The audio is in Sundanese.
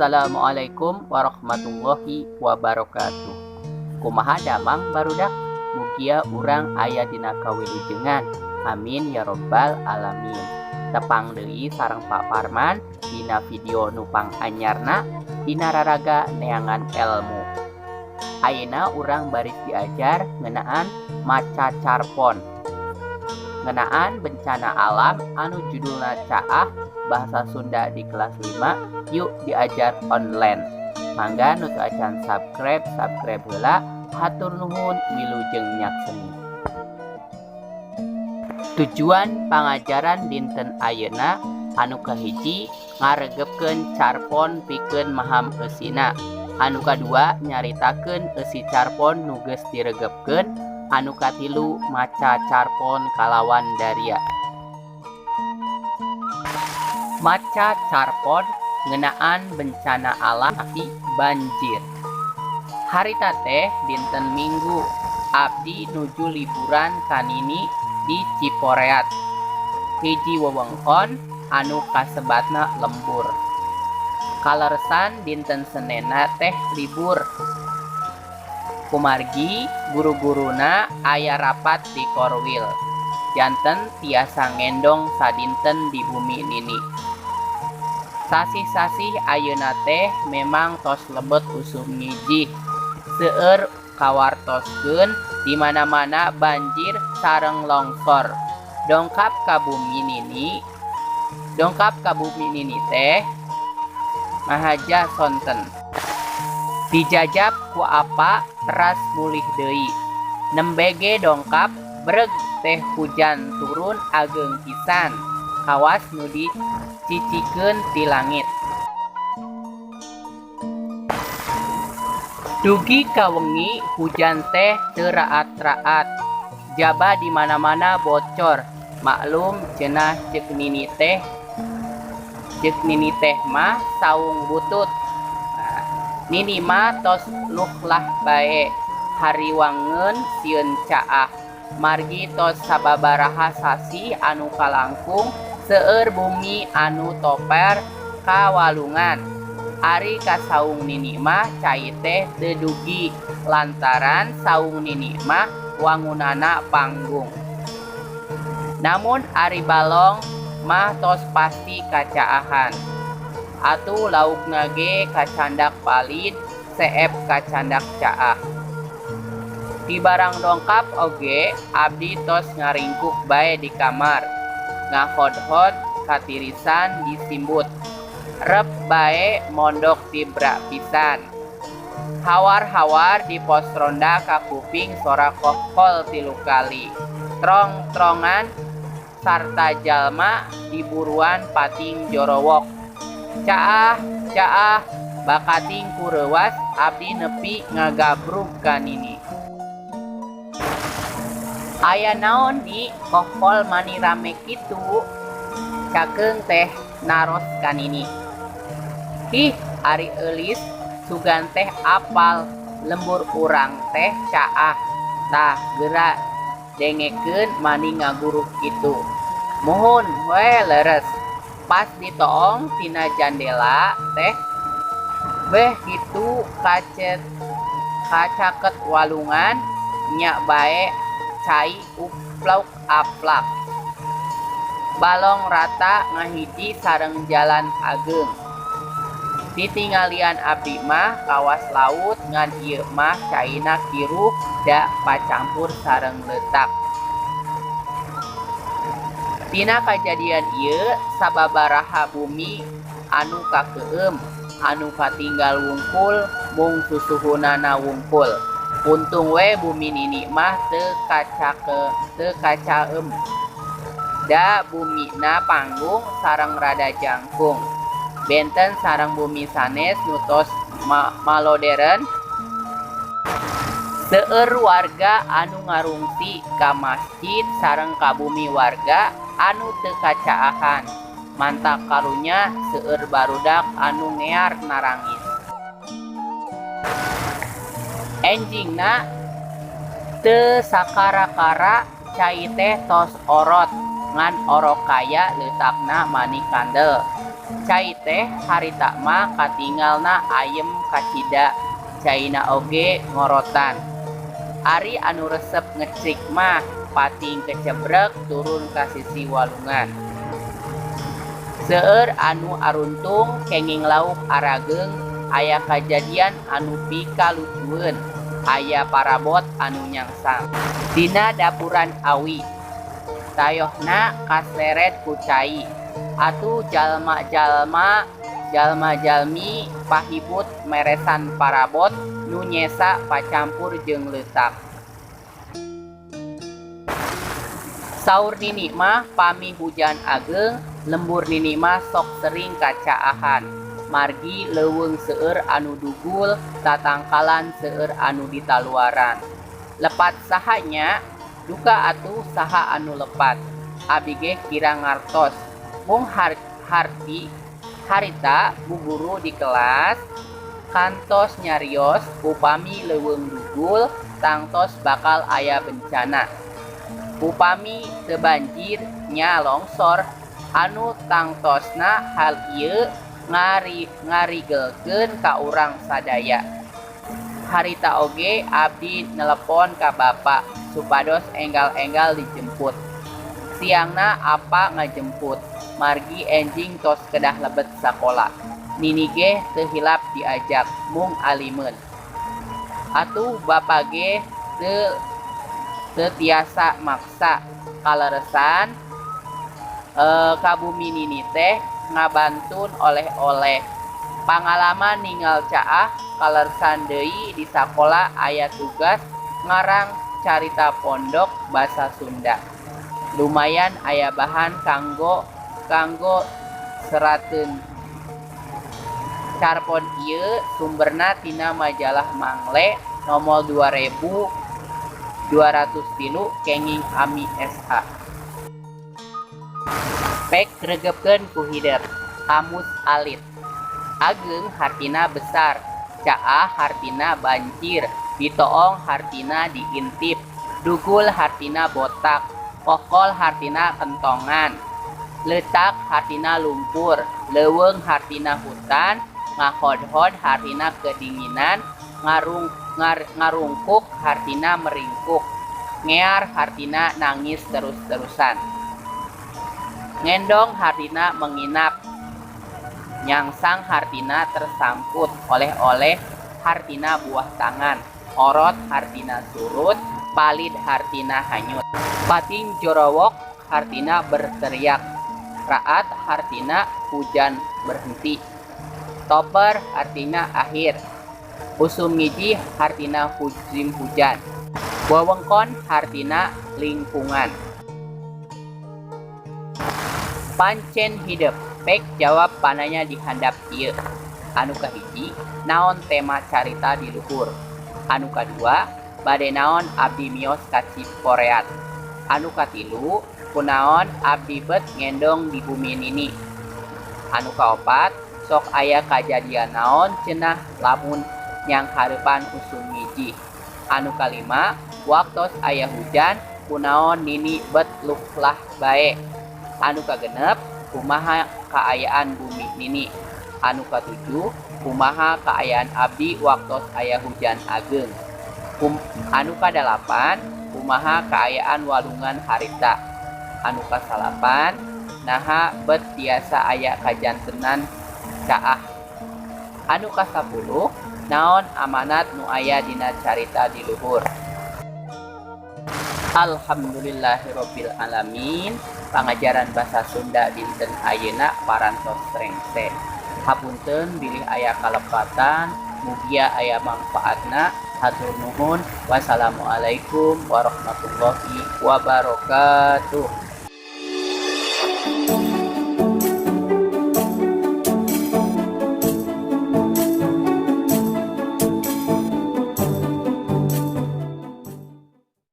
Assalamualaikum warahmatullahi wabarakatuh. Kumaha damang barudak, mugia urang aya dina kawilujengan. Amin ya robbal alamin. Tepang deui sareng Pak Parman dina video nupang anyarna dina raraga neangan elmu. Ayeuna urang baris diajar ngeunaan maca carpon. Ngeunaan bencana alam anu judulna caah bahasa Sunda di kelas 5 yuk diajar online. Mangga nu teu acan subscribe heula. Hatur nuhun wilujeng nyakseni. Tujuan pangajaran dinten ayeuna anu kahiji ngaregepkeun carpon pikeun maham eusina. Anu kadua nyaritakeun eusi carpon nu geus diregepkeun. Anu katilu maca carpon kalawan daria. Maca carpon ngeunaan bencana alam api banjir. Harita teh dinten Minggu, abdi nuju liburan kanini di Ciporeat. Hiji wewengkon anu kasebatna lembur. Kaleresan dinten Senena teh libur. Kumargi guru-guruna aya rapat di Korwil. Janten tiasa ngendong sadinten di bumi nini. Sasih-sasih ayeuna teh memang tos lebet usum ngijih. Seueur kawartoskeun di mana-mana banjir sareng longsor. Dongkap ka bumi nini teh mahaja sonten. Dijajab ku apa teras mulih deui. Nembege dongkap breg teh hujan turun ageng pisan. Kawas nu dicicikeun ti langit. Dugi ka wengi hujan teh teu raat-raat. Jaba di mana-mana bocor. Maklum cenah ceuk nini teh mah saung butut. Nini mah tos luhlah bae. Hariwangeun sieun caah. Margi tos sababaraha sasi anu kalangkung seueur bumi anu toper kawalungan. Ari ka saung nini mah cai teh teu dugi lantaran saung nini mah wangunana panggung. Namun ari balong mah tos pasti kacaahan. Atuh laukna ge kacandak palid seep kacandak caah. Di barang dongkap oge abdi tos ngaringkuk bae di kamar. Ngahodhod katirisan disimbut. Rep bae mondok tibra pisan. Hawar-hawar di pos ronda ka kuping sora kokol 3 kali. Trong-trongan sarta jalma diburuan pating jorowok. Caah bakating kureuwas abdi nepi ngagabrug ka nini. Aya naon di kokol mani rame kitu? Cakeung teh naros ka nini. Hih, ari eulis sugan teh apal lembur urang teh caah. Tah geura dengekeun mani ngaguruh kitu. Muhun we leres. Pas ditoong tina jandela teh beh kitu kacaket walungan nya bae cai uplauk aplak. Balong rata ngahiji sareng jalan ageng. Ditingalian abdi mah kawas laut ngan ieu mah caina kiruh da pacampur sareng leutak. Tina kajadian ieu sababaraha bumi anu kakeueum anu katinggal wungkul mung susuhunana wungkul. Untung we bumi nini mah teu kacaeum. Da bumina panggung sareng rada jangkung. Benten sareng bumi sanes nu tos maloderen. Seueur warga anu ngarungsi ka masjid sareng ka bumi warga anu teu kacaahan. Mantak karunya seueur barudak anu ngear narangis. Enjingna teu sakara-kara cai teh tos orot ngan orok kaya leutakna mani kandel. Cai teh harita mah katinggalna ayem kacida, caina oge ngorotan. Ari anu resep ngecrik mah pating kecebrek turun ka sisi walungan. Seueur anu aruntung kenging lauk arageung aya kajadian anu pikalucueun, aya parabot anu nyangsang. Dina dapuran awi tayohna kaseret ku cai, atuh jalma-jalmi pahibut meresan parabot nu nyesa pacampur jeung leutak. Saur nini mah pami hujan ageung, lembur nini mah sok sering kacaahan. Margi leuweung seueur anu dugul, tatangkalan seueur anu ditaluaran. Lepat sahanya, duka atuh saha anu lepat. Abi ge kira ngartos. Mung harita bu guru di kelas, kantos nyarios upami leuweung dugul, tangtos bakal aya bencana. Upami teu banjir nya longsor, anu tangtosna hal ieu ngarigelkeun ka urang sadaya. Harita oge abdi nelepon ka bapa supados enggal-enggal dijemput. Siangna apa ngajemput, margi enjing tos kedah lebet sakola. Nini ge teu hilap diajak, mung alimeun. Atuh bapa ge teu tiasa maksa, kaleresan kabumi nini teh ngabantun oleh-oleh. Pangalaman ninggal caah kaleresan deui di sakola aya tugas ngarang carita pondok basa Sunda. Lumayan aya bahan kanggo serateun. Carpon ieu sumberna tina majalah Mangle nomor 2203 kenging Ami SH. Pek regepkeun ku hider. Kamus alit. Ageung hartina besar, caah hartina banjir, ditoong hartina diintip, dugul hartina botak, kokol hartina kentongan, leutak hartina lumpur, leuweung hartina hutan, ngahodhod hartina kedinginan, ngarungkuk hartina meringkuk, ngear hartina nangis terus-terusan, ngendong hartina menginap, nyangsang hartina tersangkut, oleh-oleh hartina buah tangan, orot hartina surut, palid hartina hanyut, pating jorowok hartina berteriak, raat hartina hujan berhenti, toper hartina akhir, usum ngiji hartina musim hujan, wewengkon hartina lingkungan. Pancen hidup. Pek jawab pananya di handap ieu. Anu kahiji, naon tema carita di luhur. Anu kadua, bade naon abdi mios ka Ciporeat. Anu katilu, kunaon abdi bet ngendong di bumi nini. Anu kaopat, sok aya kajadian naon cenah lamun nyang hareupan usum ngiji. Anu kalima, waktos aya hujan, kunaon nini bet luhlah bae. Anu kagenep, kumaha kaayaan bumi nini. Anu katujuh, kumaha kaayaan abdi waktos aya hujan ageung. Anu kadalapan, kumaha kaayaan walungan harita. Anu kasalapan, naha bet tiasa aya kajantenan caah. Anu kasapuluh, naon amanat nu aya dina carita di luhur. Alhamdulillahirabbil alamin. Pangajaran basa Sunda dinten ayeuna parantos rengse. Hapunten bilih aya kalepatan, mugia aya manfaatna. Hatur nuhun. Wassalamualaikum warahmatullahi wabarakatuh.